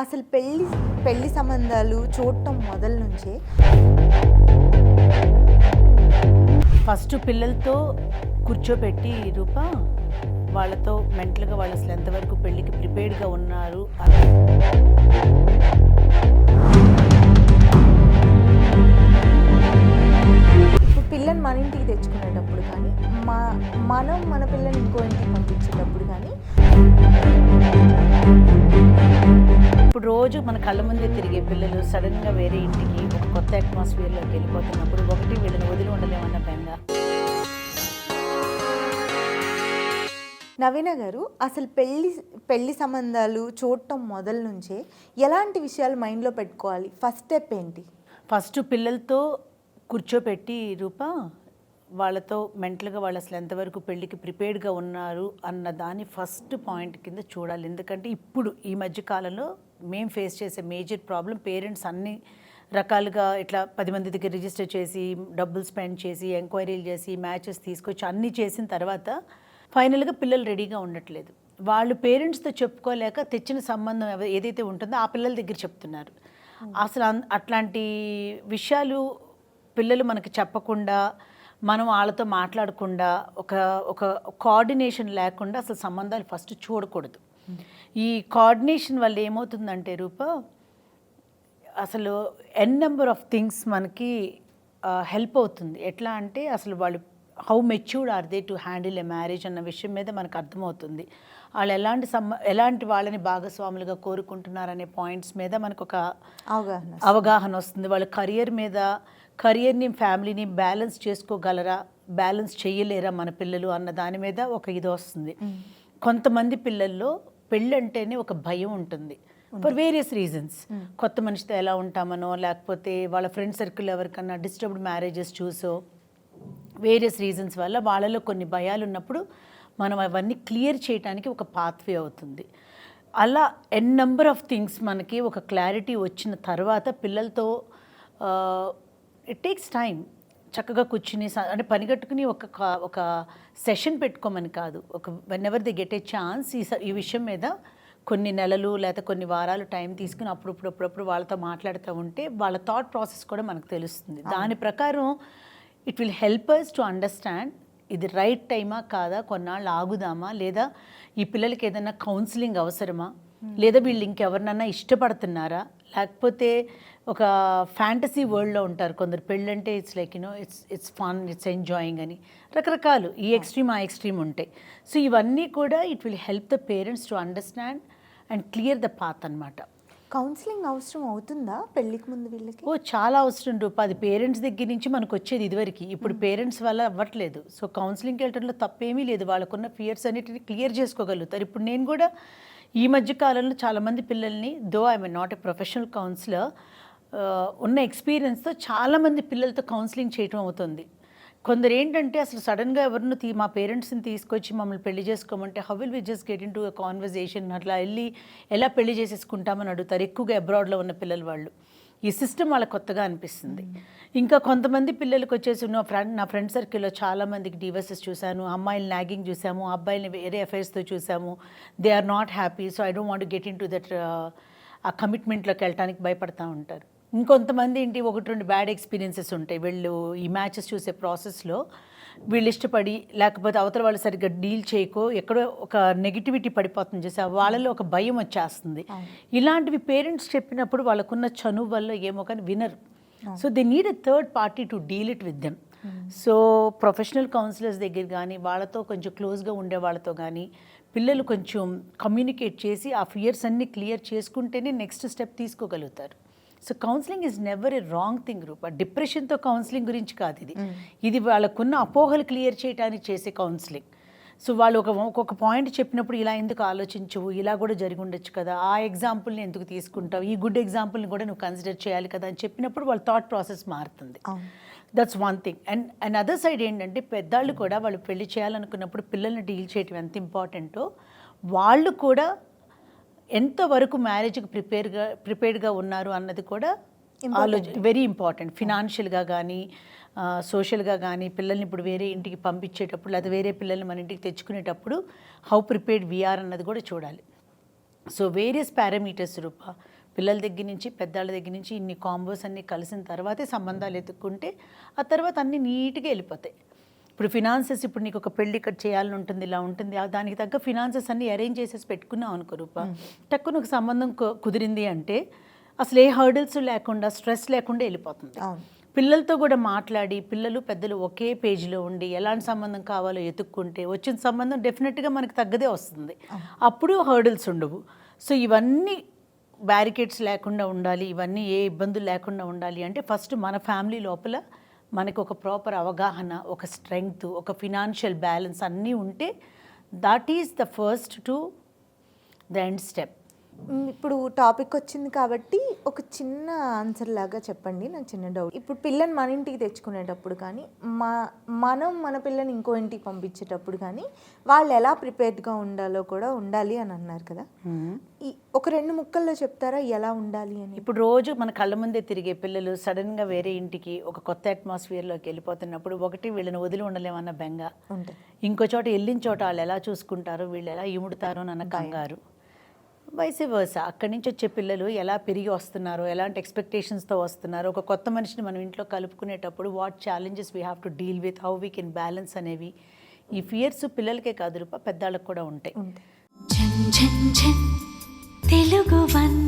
అసలు పెళ్లి సంబంధాలు చూడటం మొదలు నుంచే ఫస్ట్ పిల్లలతో కూర్చోబెట్టి రూప వాళ్ళతో మెంటల్గా వాళ్ళు అసలు ఎంతవరకు పెళ్ళికి ప్రిపేర్డ్గా ఉన్నారు అని. ఇప్పుడు పిల్లని మన ఇంటికి తెచ్చుకునేటప్పుడు కానీ మనం మన పిల్లని ఇంకో ఇంటికి పంపించేటప్పుడు కానీ ఇప్పుడు రోజు మన కళ్ళ ముందే తిరిగే పిల్లలు సడన్గా వేరే ఇంటికి ఒక కొత్త అట్మాస్ఫియర్లోకి వెళ్ళిపోతున్నప్పుడు ఒకటి వీళ్ళని వదిలి ఉండలేమన్న బెంగ. నవీన గారు, అసలు పెళ్లి సంబంధాలు చూడటం మొదలు నుంచే ఎలాంటి విషయాలు మైండ్లో పెట్టుకోవాలి? ఫస్ట్ స్టెప్ ఏంటి? ఫస్ట్ పిల్లలతో కూర్చోబెట్టి రూప వాళ్ళతో మెంటల్గా వాళ్ళు అసలు ఎంతవరకు పెళ్ళికి ప్రిపేర్డ్గా ఉన్నారు అన్న దాని ఫస్ట్ పాయింట్ కింద చూడాలి. ఎందుకంటే ఇప్పుడు ఈ మధ్య కాలంలో మేము ఫేస్ చేసే మేజర్ ప్రాబ్లం, పేరెంట్స్ అన్ని రకాలుగా ఇట్లా 10 మంది దగ్గర రిజిస్టర్ చేసి డబ్బులు స్పెండ్ చేసి ఎంక్వైరీలు చేసి మ్యాచెస్ తీసుకొచ్చి అన్నీ చేసిన తర్వాత ఫైనల్గా పిల్లలు రెడీగా ఉండట్లేదు. వాళ్ళు పేరెంట్స్తో చెప్పుకోలేక తెచ్చిన సంబంధం ఏదైతే ఉంటుందో ఆ పిల్లల దగ్గర చెప్తున్నారు. అసలు అట్లాంటి విషయాలు పిల్లలు మనకి చెప్పకుండా, మనం వాళ్ళతో మాట్లాడకుండా, ఒక కోఆర్డినేషన్ లేకుండా అసలు సంబంధాలు ఫస్ట్ చూడకూడదు. ఈ కోఆర్డినేషన్ వల్ల ఏమవుతుందంటే రూప అసలు నెంబర్ ఆఫ్ థింగ్స్ మనకి హెల్ప్ అవుతుంది. ఎట్లా అంటే అసలు వాళ్ళు how matured are they to handle a marriage అన్న విషయం మీద మనకు అర్థమవుతుంది. వాళ్ళు ఎలాంటి వాళ్ళని భాగస్వాములుగా కోరుకుంటున్నారనే పాయింట్స్ మీద మనకు ఒక అవగాహన వస్తుంది. వాళ్ళ కరియర్ని ఫ్యామిలీని బ్యాలెన్స్ చేసుకోగలరా, బ్యాలెన్స్ చేయలేరా మన పిల్లలు అన్న దాని మీద ఒక ఇది వస్తుంది. కొంతమంది పిల్లల్లో పెళ్ళి అంటేనే ఒక భయం ఉంటుంది ఫర్ వేరియస్ రీజన్స్. కొత్త మనిషితో ఎలా ఉంటామనో, లేకపోతే వాళ్ళ ఫ్రెండ్ సర్కిల్ ఎవరికన్నా డిస్టర్బ్డ్ మ్యారేజెస్ చూసో, వేరియస్ రీజన్స్ వల్ల వాళ్ళలో కొన్ని భయాలు ఉన్నప్పుడు మనం అవన్నీ క్లియర్ చేయడానికి ఒక పాత్వే అవుతుంది. అలా నెంబర్ ఆఫ్ థింగ్స్ మనకి ఒక క్లారిటీ వచ్చిన తర్వాత పిల్లలతో ఇట్ టేక్స్ టైం చక్కగా కూర్చుని అంటే పనిగట్టుకుని ఒక సెషన్ పెట్టుకోమని కాదు, when ever they get a chance ఈ విషయం మీద కొన్ని నెలలు లేదా కొన్ని వారాలు టైం తీసుకుని అప్పుడప్పుడు వాళ్ళతో మాట్లాడుతూ ఉంటే వాళ్ళ థాట్ ప్రాసెస్ కూడా మనకు తెలుస్తుంది. దాని ప్రకారం it will help us to understand ఇది రైట్ టైమా కాదా, కొన్నాళ్ళు ఆగుదామా, లేదా ఈ పిల్లలకి ఏదైనా కౌన్సిలింగ్ అవసరమా, లేదా వీళ్ళు ఇంకెవరినన్నా ఇష్టపడుతున్నారా, లేకపోతే ఒక ఫ్యాంటసీ వరల్డ్లో ఉంటారు కొందరు. పెళ్ళంటే it's like it's fun, it's enjoying అని రకరకాలు ఈ ఎక్స్ట్రీమ్ ఆ ఎక్స్ట్రీమ్ ఉంటాయి. సో ఇవన్నీ కూడా it will help the parents to understand and clear the path అనమాట. కౌన్సిలింగ్ అవసరం అవుతుందా పెళ్ళికి ముందు వీళ్ళకి? చాలా అవసరం రూప. అది పేరెంట్స్ దగ్గర నుంచి మనకు వచ్చేది ఇదివరకు, ఇప్పుడు పేరెంట్స్ వల్ల అవ్వట్లేదు. సో కౌన్సిలింగ్కి వెళ్ళడంలో తప్పేమీ లేదు. వాళ్ళకున్న ఫియర్స్ అన్నిటిని క్లియర్ చేసుకోగలుగుతారు. ఇప్పుడు నేను కూడా ఈ మధ్య కాలంలో చాలామంది పిల్లల్ని, though I'm not a professional counsellor, ఉన్న ఎక్స్పీరియన్స్తో చాలామంది పిల్లలతో కౌన్సిలింగ్ చేయటం అవుతుంది. కొందరు ఏంటంటే అసలు సడన్గా ఎవరినో మా పేరెంట్స్ని తీసుకొచ్చి మమ్మల్ని పెళ్లి చేసుకోమంటే how will we just get in to a conversation, అట్లా వెళ్ళి ఎలా పెళ్లి చేసేసుకుంటామని అడుగుతారు. ఎక్కువగా అబ్రాడ్లో ఉన్న పిల్లలు వాళ్ళు. ఈ సిస్టమ్ వాళ్ళకి కొత్తగా అనిపిస్తుంది. ఇంకా కొంతమంది పిల్లలకి వచ్చేసి నా ఫ్రెండ్ సర్కిల్లో చాలామందికి డివోర్సెస్ చూశాను, అమ్మాయిలు నాగింగ్ చూసాము, అబ్బాయిని వేరే అఫైర్స్తో చూసాము. They are not happy, so I don't want get in to that, ఆ కమిట్మెంట్లోకి వెళ్ళడానికి భయపడతా ఉంటారు. ఇంకొంతమంది ఏంటి, 1-2 బ్యాడ్ ఎక్స్పీరియన్సెస్ ఉంటాయి. వీళ్ళు ఈ మ్యాచెస్ చూసే ప్రాసెస్లో వీళ్ళు ఇష్టపడి, లేకపోతే అవతల వాళ్ళు సరిగ్గా డీల్ చేయకో ఎక్కడో ఒక నెగిటివిటీ పడిపోతుంది చేసి వాళ్ళలో ఒక భయం వచ్చేస్తుంది. ఇలాంటివి పేరెంట్స్ చెప్పినప్పుడు వాళ్ళకున్న చనువు వల్ల ఏమో కానీ వినరు. So they need a third party to deal it with them. So professional counsellors దగ్గర కానీ, వాళ్ళతో కొంచెం క్లోజ్గా ఉండే వాళ్ళతో కానీ పిల్లలు కొంచెం కమ్యూనికేట్ చేసి ఆ ఫియర్స్ అన్నీ క్లియర్ చేసుకుంటేనే నెక్స్ట్ స్టెప్ తీసుకోగలుగుతారు. So counselling is never a wrong thing Roopa. డిప్రెషన్తో కౌన్సిలింగ్ గురించి కాదు ఇది వాళ్ళకున్న అపోహలు క్లియర్ చేయడానికి చేసే కౌన్సిలింగ్. సో వాళ్ళు ఒక్కొక్క పాయింట్ చెప్పినప్పుడు ఇలా ఎందుకు ఆలోచించవు, ఇలా కూడా జరిగి ఉండొచ్చు కదా, ఆ ఎగ్జాంపుల్ని ఎందుకు తీసుకుంటావు, ఈ గుడ్ ఎగ్జాంపుల్ని కూడా నువ్వు కన్సిడర్ చేయాలి కదా అని చెప్పినప్పుడు వాళ్ళ థాట్ ప్రాసెస్ మారుతుంది. That's one thing. And other side ఏంటంటే పెద్దవాళ్ళు కూడా వాళ్ళు పెళ్లి చేయాలనుకున్నప్పుడు పిల్లల్ని డీల్ చేయడం ఎంత ఇంపార్టెంటో, వాళ్ళు కూడా ఎంతవరకు మ్యారేజ్కి ప్రిపేర్డ్గా ఉన్నారు అన్నది కూడా వెరీ ఇంపార్టెంట్. ఫినాన్షియల్గా కానీ, సోషల్గా కానీ, పిల్లల్ని ఇప్పుడు వేరే ఇంటికి పంపించేటప్పుడు లేదా వేరే పిల్లల్ని మన ఇంటికి తెచ్చుకునేటప్పుడు హౌ ప్రిపేర్డ్ వీఆర్ అన్నది కూడా చూడాలి. సో వేరియస్ పారామీటర్స్ రూప పిల్లల దగ్గర నుంచి పెద్దవాళ్ళ దగ్గర నుంచి ఇన్ని కాంబోస్ అన్నీ కలిసిన తర్వాతే సంబంధాలు ఎత్తుక్కుంటే ఆ తర్వాత అన్నీ నీట్గా వెళ్ళిపోతాయి. ఇప్పుడు ఫినాన్సెస్, ఇప్పుడు నీకు ఒక పెళ్ళి ఇక్కడ చేయాలని ఉంటుంది, ఇలా ఉంటుంది, దానికి తగ్గ ఫినాన్సెస్ అన్నీ అరేంజ్ చేసేసి పెట్టుకున్నావు అనుకో రూప, టక్కున ఒక సంబంధం కుదిరింది అంటే అసలు ఏ హర్డిల్స్ లేకుండా, స్ట్రెస్ లేకుండా వెళ్ళిపోతుంది. పిల్లలతో కూడా మాట్లాడి, పిల్లలు పెద్దలు ఒకే పేజీలో ఉండి ఎలాంటి సంబంధం కావాలో ఎత్తుక్కుంటే వచ్చిన సంబంధం డెఫినెట్గా మనకు తగ్గదే వస్తుంది. అప్పుడు హర్డిల్స్ ఉండవు. సో ఇవన్నీ బ్యారికేడ్స్ లేకుండా ఉండాలి, ఇవన్నీ ఏ ఇబ్బందులు లేకుండా ఉండాలి అంటే ఫస్ట్ మన ఫ్యామిలీ లోపల మనకు ఒక ప్రాపర్ అవగాహన, ఒక స్ట్రెంగ్త్, ఒక ఫినాన్షియల్ బ్యాలెన్స్ అన్నీ ఉంటే that is the first to the end step. ఇప్పుడు టాపిక్ వచ్చింది కాబట్టి ఒక చిన్న ఆన్సర్ లాగా చెప్పండి. నాకు చిన్న డౌట్. ఇప్పుడు పిల్లని మన ఇంటికి తెచ్చుకునేటప్పుడు కానీ మనం మన పిల్లని ఇంకో ఇంటికి పంపించేటప్పుడు కానీ వాళ్ళు ఎలా ప్రిపేర్డ్గా ఉండాలో కూడా ఉండాలి అని అన్నారు కదా. ఒక 2 ముక్కల్లో చెప్తారా ఎలా ఉండాలి అని? ఇప్పుడు రోజు మన కళ్ళ ముందే తిరిగే పిల్లలు సడన్గా వేరే ఇంటికి ఒక కొత్త అట్మాస్ఫియర్లోకి వెళ్ళిపోతున్నప్పుడు ఒకటి వీళ్ళని వదిలి ఉండలేమన్న బెంగ ఉంటుంది, ఇంకో చోట వెళ్ళిన చోట వాళ్ళు ఎలా చూసుకుంటారో, వీళ్ళు ఎలా ఇముడుతారో అన్న కంగారు, వైసే వర్సా అక్కడి నుంచి వచ్చే పిల్లలు ఎలా పెరిగి వస్తున్నారో, ఎలాంటి ఎక్స్పెక్టేషన్స్తో వస్తున్నారో, ఒక కొత్త మనిషిని మనం ఇంట్లో కలుపుకునేటప్పుడు what challenges we have to deal with, how we can balance అనేవి, ఈ ఫియర్స్ పిల్లలకే కాదు రూప, పెద్దవాళ్ళకి కూడా ఉంటాయి. తెలుగు వన్